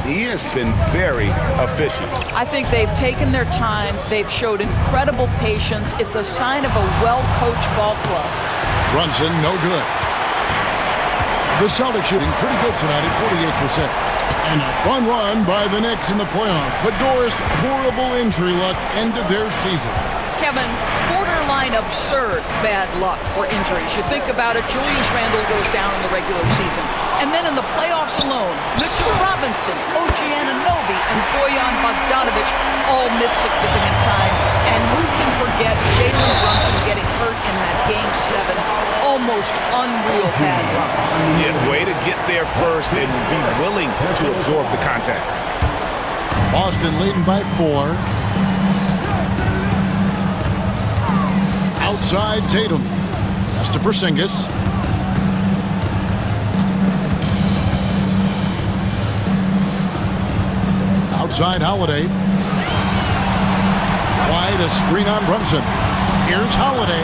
He has been very efficient. I think they've taken their time. They've showed incredible patience. It's a sign of a well-coached ball club. Brunson, no good. The Celtics shooting pretty good tonight at 48%. And a fun run by the Knicks in the playoffs. But Doris, horrible injury luck ended their season. Kevin, borderline absurd bad luck for injuries. You think about it, Julius Randle goes down in the regular season. And then in the playoffs alone, Mitchell Robinson, OG Anunoby, and Bojan Bogdanovic all miss significant time. And who can forget Jalen Brunson getting hurt in that Game 7? Almost unreal bad luck. Yeah, way to get there first and be willing to absorb the contact. Boston leading by 4. Outside Tatum. That's to Porzingis. Outside Holiday. Wide, a screen on Brunson. Here's Holiday.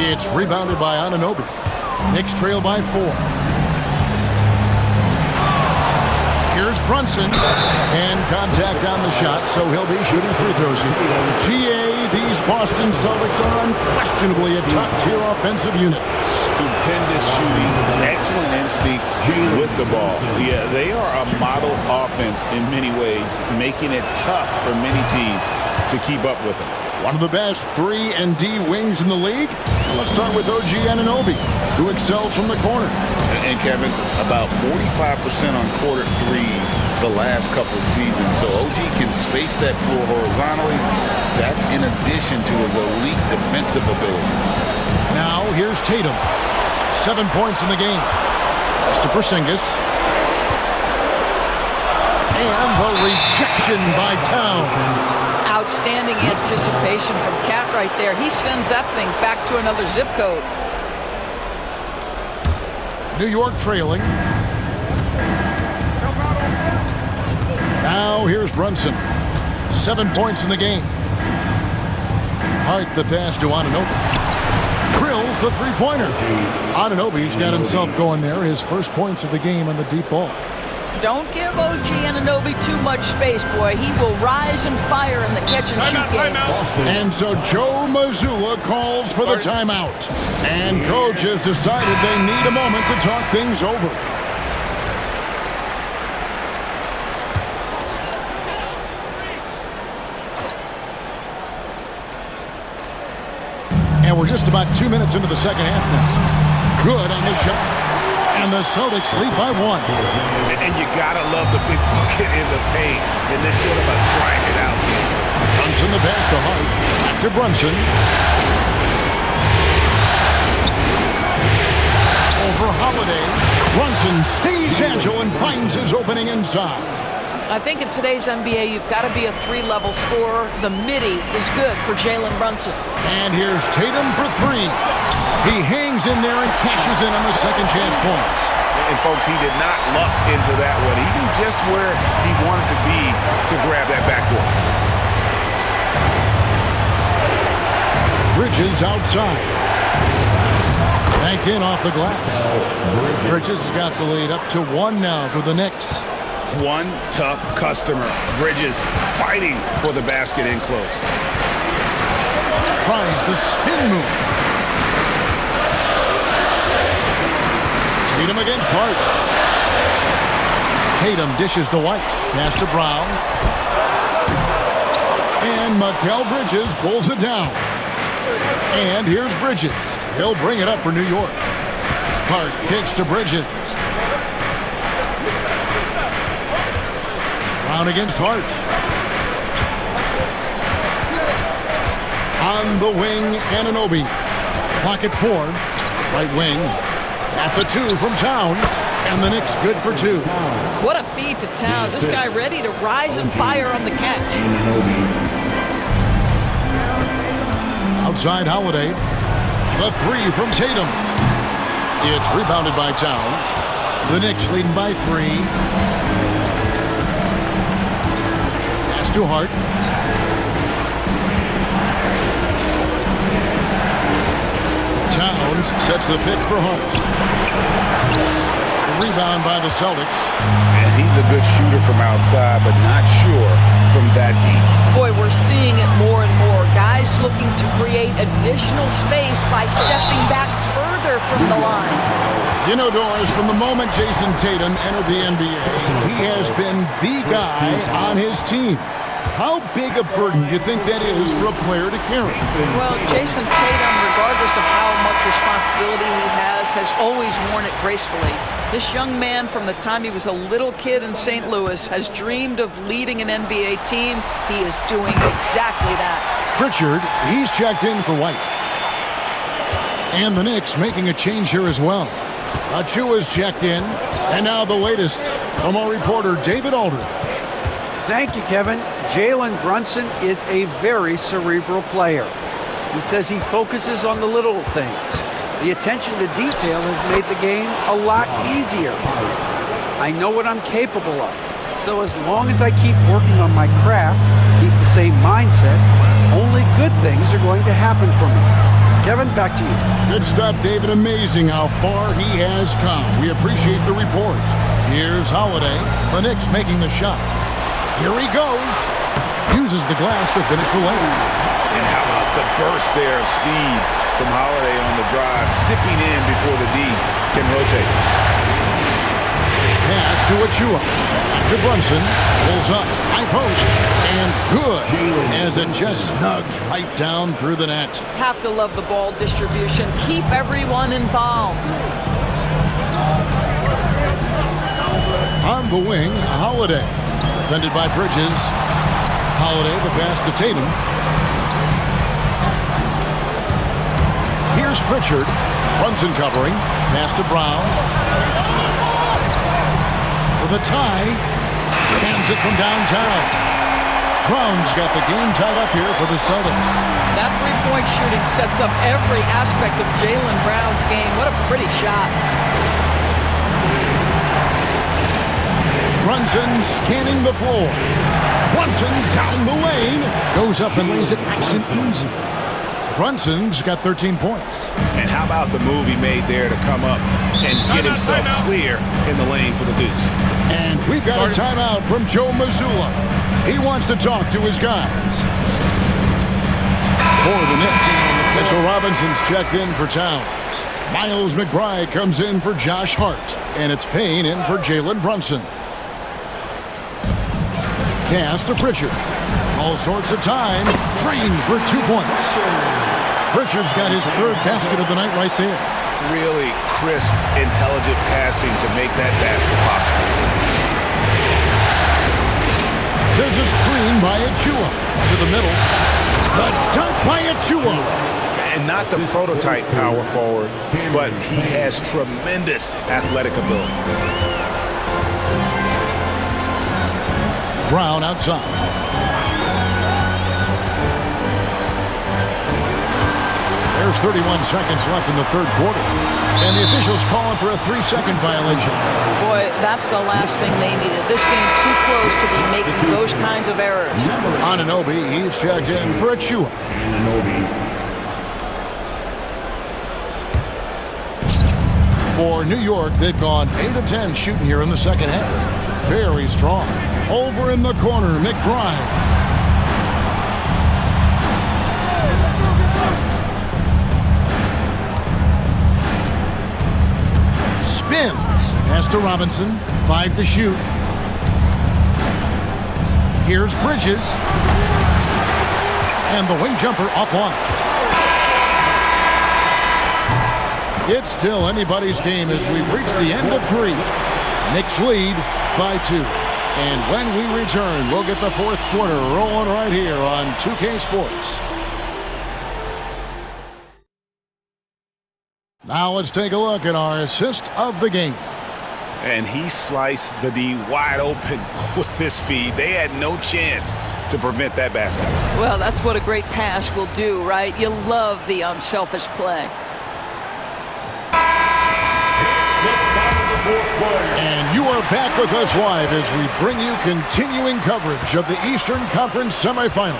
It's rebounded by Anunoby. Knicks trail by 4. Here's Brunson. And contact on the shot, so he'll be shooting free throws here. GA, these Boston Celtics are unquestionably a top-tier offensive unit. Stupendous shooting, excellent instincts with the ball. Yeah, they are a model offense in many ways, making it tough for many teams to keep up with them. One of the best 3-and-D wings in the league. Let's start with OG Anunoby, who excels from the corner. And Kevin, about 45% on quarter threes the last couple of seasons. So OG can space that floor horizontally. That's in addition to his elite defensive ability. Now here's Tatum. 7 points in the game. That's to Porzingis. And the rejection by Towns. Outstanding anticipation from Cat right there. He sends that thing back to another zip code. New York trailing. Now here's Brunson. 7 points in the game. Hart the pass to Anunoby. Drills the three-pointer. Anunoby's got himself going there. His first points of the game on the deep ball. Don't give OG Anunoby too much space, boy. He will rise and fire in the catch-and-shoot game. And so Joe Mazzulla calls for the timeout. And coach has decided they need a moment to talk things over. And we're just about 2 minutes into the second half now. Good on the shot. And the Celtics lead by 1. And you gotta love the big bucket in the paint in this sort of a grind it out game. Brunson the pass to Hart. Back to Brunson. Over Holiday. Brunson stays agile and finds his opening inside. I think in today's NBA, you've got to be a 3-level scorer. The midi is good for Jalen Brunson. And here's Tatum for 3. He hangs in there and cashes in on the second chance points. And folks, he did not luck into that one. He knew just where he wanted to be to grab that backboard. Bridges outside. Banked in off the glass. Bridges has got the lead up to 1 now for the Knicks. One tough customer. Bridges fighting for the basket in close. Tries the spin move. Tatum against Hart. Tatum dishes to White. Pass to Brown. And Mikal Bridges pulls it down. And here's Bridges. He'll bring it up for New York. Hart kicks to Bridges. Brown against Hart. On the wing, Anunoby. Clock at 4. Right wing. That's a 2 from Towns. And the Knicks good for 2. What a feed to Towns. This guy ready to rise and fire on the catch. Outside Holiday. The 3 from Tatum. It's rebounded by Towns. The Knicks leading by 3. To Hart. Towns sets the pick for Hart. Rebound by the Celtics. good shooter from outside, but not sure from that deep. Boy, we're seeing it more and more. Guys looking to create additional space by stepping back further from the line. You know, Doris, from the moment Jason Tatum entered the NBA, he has been the guy on his team. How big a burden do you think that is for a player to carry? Well, Jason Tatum, regardless of how much responsibility he has always worn it gracefully. This young man, from the time he was a little kid in St. Louis, has dreamed of leading an NBA team. He is doing exactly that. Pritchard, he's checked in for White. And the Knicks making a change here as well. Achua's checked in. And now the latest from our reporter, David Aldridge. Thank you, Kevin. Jalen Brunson is a very cerebral player. He says he focuses on the little things. The attention to detail has made the game a lot easier. I know what I'm capable of. So as long as I keep working on my craft, keep the same mindset, only good things are going to happen for me. Kevin, back to you. Good stuff, David. Amazing how far he has come. We appreciate the report. Here's Holiday. The Knicks making the shot. Here he goes. Uses the glass to finish the lane. And how about the burst there of speed from Holiday on the drive, sipping in before the D can rotate. Pass to Achua. To Brunson. Pulls up. High post. And good. As it just snugs right down through the net. Have to love the ball distribution. Keep everyone involved. On the wing, Holiday. Defended by Bridges. Holiday, the pass to Tatum. Here's Pritchard. Brunson covering. Pass to Brown. For the tie. Hands it from downtown. Brown's got the game tied up here for the Celtics. That three-point shooting sets up every aspect of Jaylen Brown's game. What a pretty shot. Brunson scanning the floor. Brunson down the lane. Goes up and lays it nice and easy. Brunson's got 13 points. And how about the move he made there to come up and get himself clear in the lane for the deuce? And we've got a timeout from Joe Mazzulla. He wants to talk to his guys. For the Knicks, Mitchell Robinson's checked in for Towns. Miles McBride comes in for Josh Hart. And it's Payne in for Jalen Brunson. Pass to Pritchard. All sorts of time. Drained for 2 points. Pritchard's got his third basket of the night right there. Really crisp, intelligent passing to make that basket possible. There's a screen by Achua. To the middle. The dunk by Achua. And not the prototype power forward, but he has tremendous athletic ability. Brown outside. There's 31 seconds left in the third quarter. And the officials calling for a 3-second violation. Boy, that's the last thing they needed. This game too close to be making those kinds of errors. Anunoby, he's checked in for Achua. For New York, they've gone 8 of 10 shooting here in the second half. Very strong. Over in the corner, McBride. Spins. Pass to Robinson. 5 to shoot. Here's Bridges. And the wing jumper offline. It's still anybody's game as we reach the end of 3. Knicks lead by 2. And when we return, we'll get the fourth quarter rolling right here on 2K Sports. Now let's take a look at our assist of the game. And he sliced the D wide open with this feed. They had no chance to prevent that basket. Well, that's what a great pass will do, right? You love the unselfish play. And you are back with us live as we bring you continuing coverage of the Eastern Conference semifinals.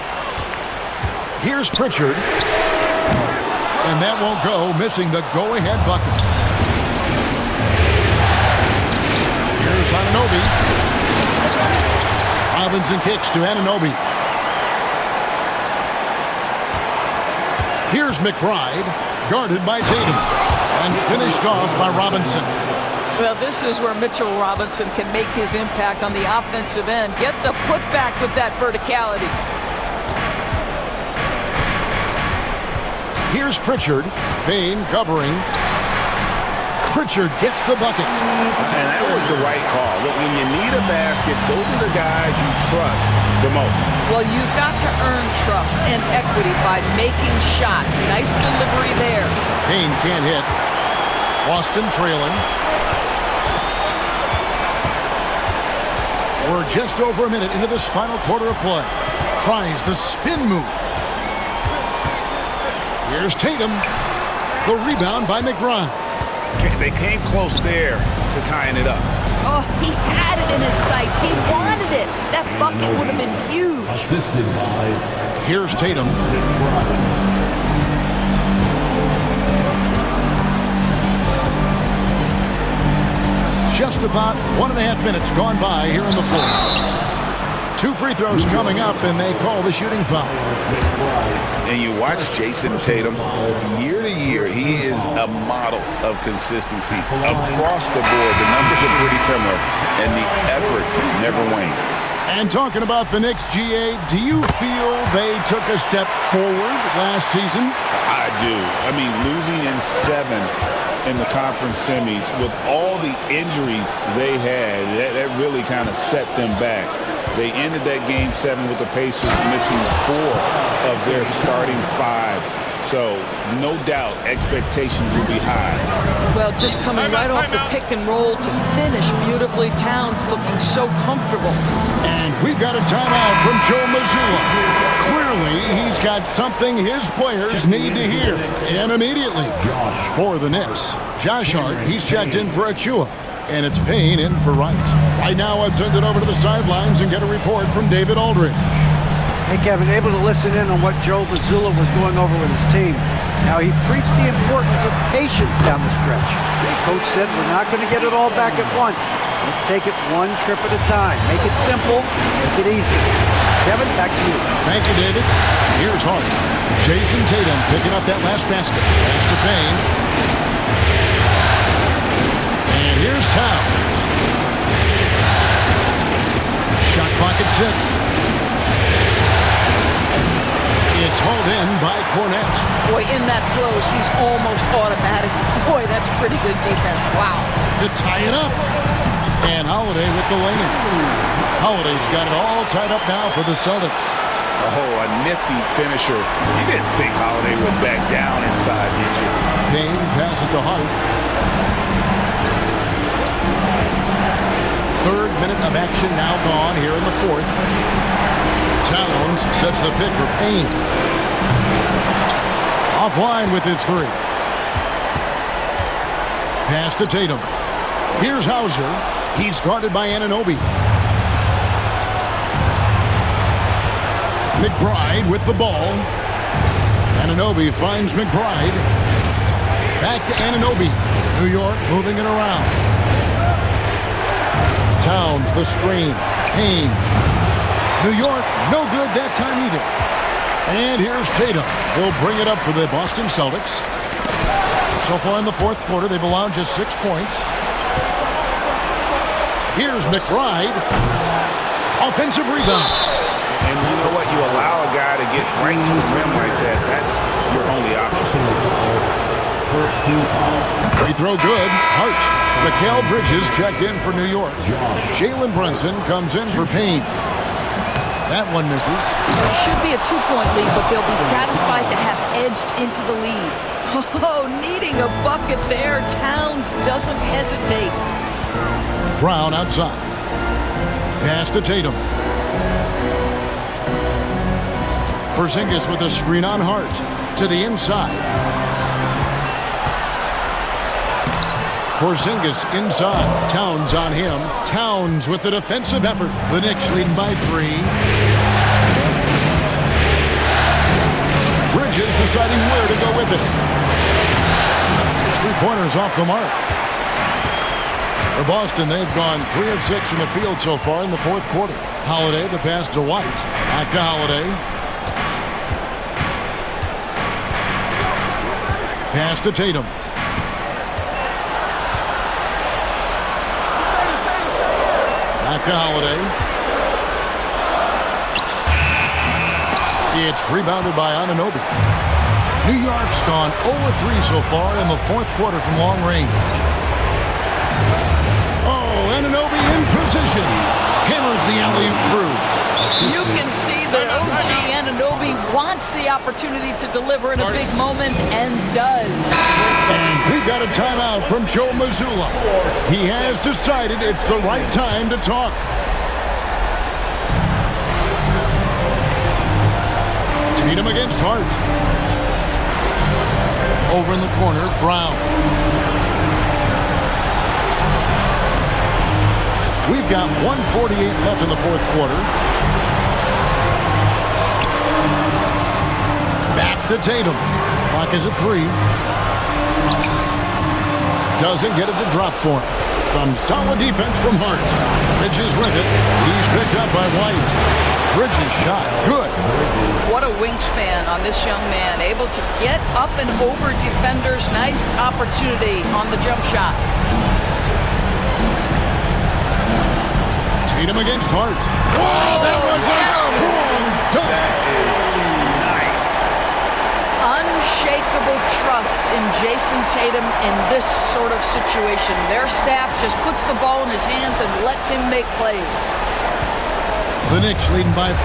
Here's Pritchard. And that won't go, missing the go-ahead bucket. Here's Anunoby. Robinson kicks to Anunoby. Here's McBride, guarded by Tatum, and finished off by Robinson. Well, this is where Mitchell Robinson can make his impact on the offensive end. Get the putback with that verticality. Here's Pritchard. Payne covering. Pritchard gets the bucket. And that was the right call. Look, when you need a basket, go to the guys you trust the most. Well, you've got to earn trust and equity by making shots. Nice delivery there. Payne can't hit. Boston trailing. We're just over a minute into this final quarter of play. Tries the spin move. Here's Tatum. The rebound by McBride. They came close there to tying it up. Oh, he had it in his sights. He wanted it. That bucket would have been huge. Assisted by Here's Tatum. Just about 1.5 minutes gone by here in the fourth. 2 free throws coming up, and they call the shooting foul. And you watch Jason Tatum, year to year, he is a model of consistency. Across the board, the numbers are pretty similar, and the effort never wanes. And talking about the Knicks, GA, do you feel they took a step forward last season? I do. I mean, losing in 7 in the conference semis with all the injuries they had, that really kind of set them back. They ended that game 7 with the Pacers missing 4 of their starting 5. So, no doubt, expectations will be high. Well, just coming right off the pick and roll to finish beautifully. Towns looking so comfortable. And we've got a timeout from Joe Mazzulla. Clearly, he's got something his players need to hear. And immediately, for the Knicks, Josh Hart, he's checked in for Achua. And it's Payne in for Wright. Right now, let's send it over to the sidelines and get a report from David Aldridge. Hey, Kevin, able to listen in on what Joe Mazzulla was going over with his team. Now, he preached the importance of patience down the stretch. Coach said we're not going to get it all back at once. Let's take it one trip at a time. Make it simple, make it easy. Kevin, back to you. Thank you, David. Here's Hart. Jason Tatum picking up that last basket. Pass to Payne. And here's Towns. Shot clock at 6. It's hauled in by Cornette. Boy, in that close, he's almost automatic. Boy, that's pretty good defense. Wow. To tie it up. And Holiday with the lane. Holiday's got it all tied up now for the Celtics. Oh, a nifty finisher. You didn't think Holiday would back down inside, did you? Payne passes to Hart. 3rd minute of action now gone here in the 4th. Towns sets the pick for Payne. Offline with his 3. Pass to Tatum. Here's Hauser. He's guarded by Anunoby. McBride with the ball. Anunoby finds McBride. Back to Anunoby. New York moving it around. Towns, the screen. Payne. New York, no good that time either. And here's Tatum. He'll bring it up for the Boston Celtics. So far in the 4th quarter, they've allowed just 6 points. Here's McBride. Offensive rebound. And you know what? You allow a guy to get right to the rim like that. That's your only option. Free throw good. Hart. Mikal Bridges checked in for New York. Jalen Brunson comes in for Payne. That one misses. It should be a 2-point lead, but they'll be satisfied to have edged into the lead. Oh, needing a bucket there. Towns doesn't hesitate. Brown outside. Pass to Tatum. Porzingis with a screen on Hart. To the inside. Porzingis inside. Towns on him. Towns with the defensive effort. The Knicks leading by 3. Bridges deciding where to go with it. His 3-pointer's off the mark. For Boston, they've gone 3 of 6 in the field so far in the fourth quarter. Holiday, the pass to White. Back to Holiday. Pass to Tatum. Back to Holiday. It's rebounded by Anunoby. New York's gone 0-3 so far in the fourth quarter from long range. Oh, Anunoby in position. Hammers the alley-oop through. You can see that OG Anunoby wants the opportunity to deliver in a big moment and does. And we've got a timeout from Joe Mazzulla. He has decided it's the right time to talk. Tatum against Hart. Over in the corner, Brown. We've got 1:48 left in the fourth quarter. Back to Tatum. Clock is at 3. Doesn't get it to drop for him. Some solid defense from Hart. Bridges with it. He's picked up by White. Bridges shot. Good. What a wingspan on this young man. Able to get up and over defenders. Nice opportunity on the jump shot. Tatum against Hart. Wow, that was a strong dunk. That is nice. Unshakable trust in Jason Tatum in this sort of situation. Their staff just puts the ball in his hands and lets him make plays. The Knicks leading by 5.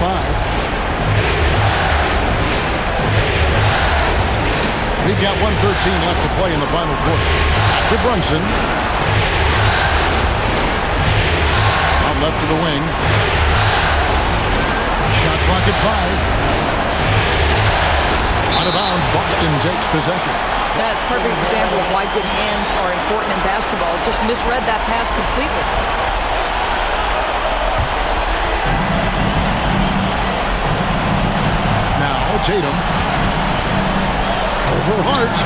We've got 1:13 left to play in the final quarter. Back to Brunson. Left to the wing. Shot clock at 5. Out of bounds, Boston takes possession. That's a perfect example of why good hands are important in basketball. Just misread that pass completely. Now Tatum. Over Hart.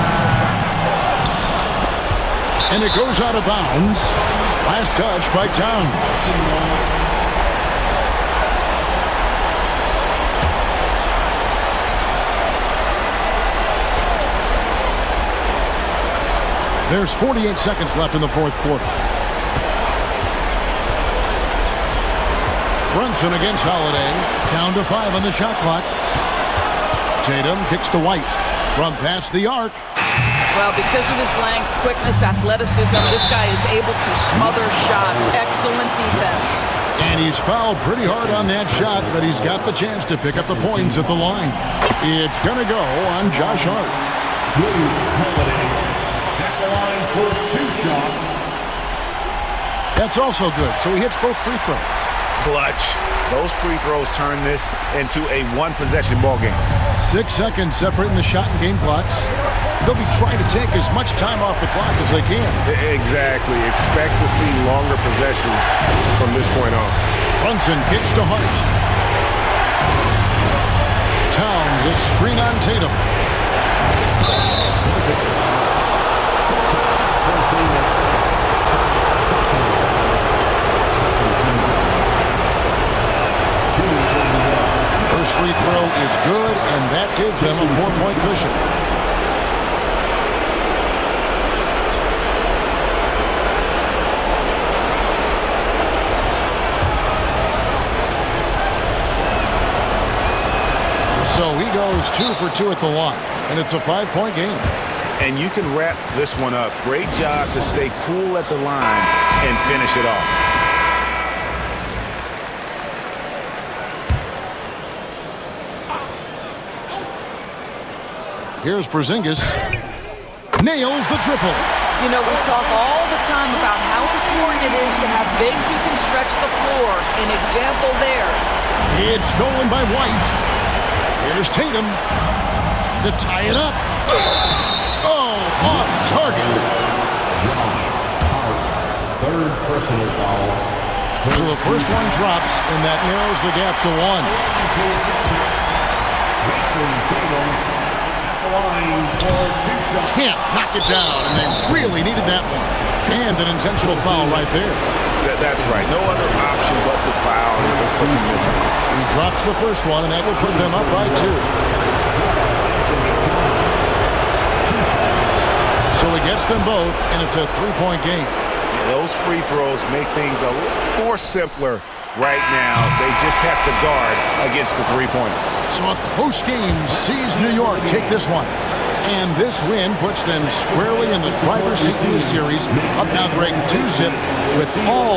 And it goes out of bounds. Last touch by Towns. There's 48 seconds left in the fourth quarter. Brunson against Holiday. Down to 5 on the shot clock. Tatum kicks to White. From past the arc. Well, because of his length, quickness, athleticism, this guy is able to smother shots. Excellent defense. And he's fouled pretty hard on that shot, but he's got the chance to pick up the points at the line. It's going to go on Josh Hart. At the line for 2 shots. That's also good, so he hits both free throws. Clutch. Those free throws turn this into a one-possession ball game. 6 seconds separating the shot and game clocks. They'll be trying to take as much time off the clock as they can. Exactly. Expect to see longer possessions from this point on. Brunson kicks to Hart. Towns a screen on Tatum. First free throw is good, and that gives them a 4-point cushion. So he goes 2 for 2 at the line, and it's a 5-point game. And you can wrap this one up. Great job to stay cool at the line and finish it off. Here's Porzingis. Nails the triple. You know, we talk all the time about how important it is to have bigs who can stretch the floor. An example there. It's stolen by White. Here's Tatum to tie it up. Oh, off target. Third personal foul. So the first one drops, and that narrows the gap to 1. Jason Tatum at the line for 2 shots. Can't knock it down, and they really needed that one. And an intentional foul right there. That's right. No other option but to foul. Plus he misses. He drops the first one, and that will put them up by 2. So he gets them both, and it's a 3-point game. Yeah, those free throws make things a little more simpler right now. They just have to guard against the three-pointer. So a close game sees New York take this one. And this win puts them squarely in the driver's seat in this series, up now Greg 2-zip with all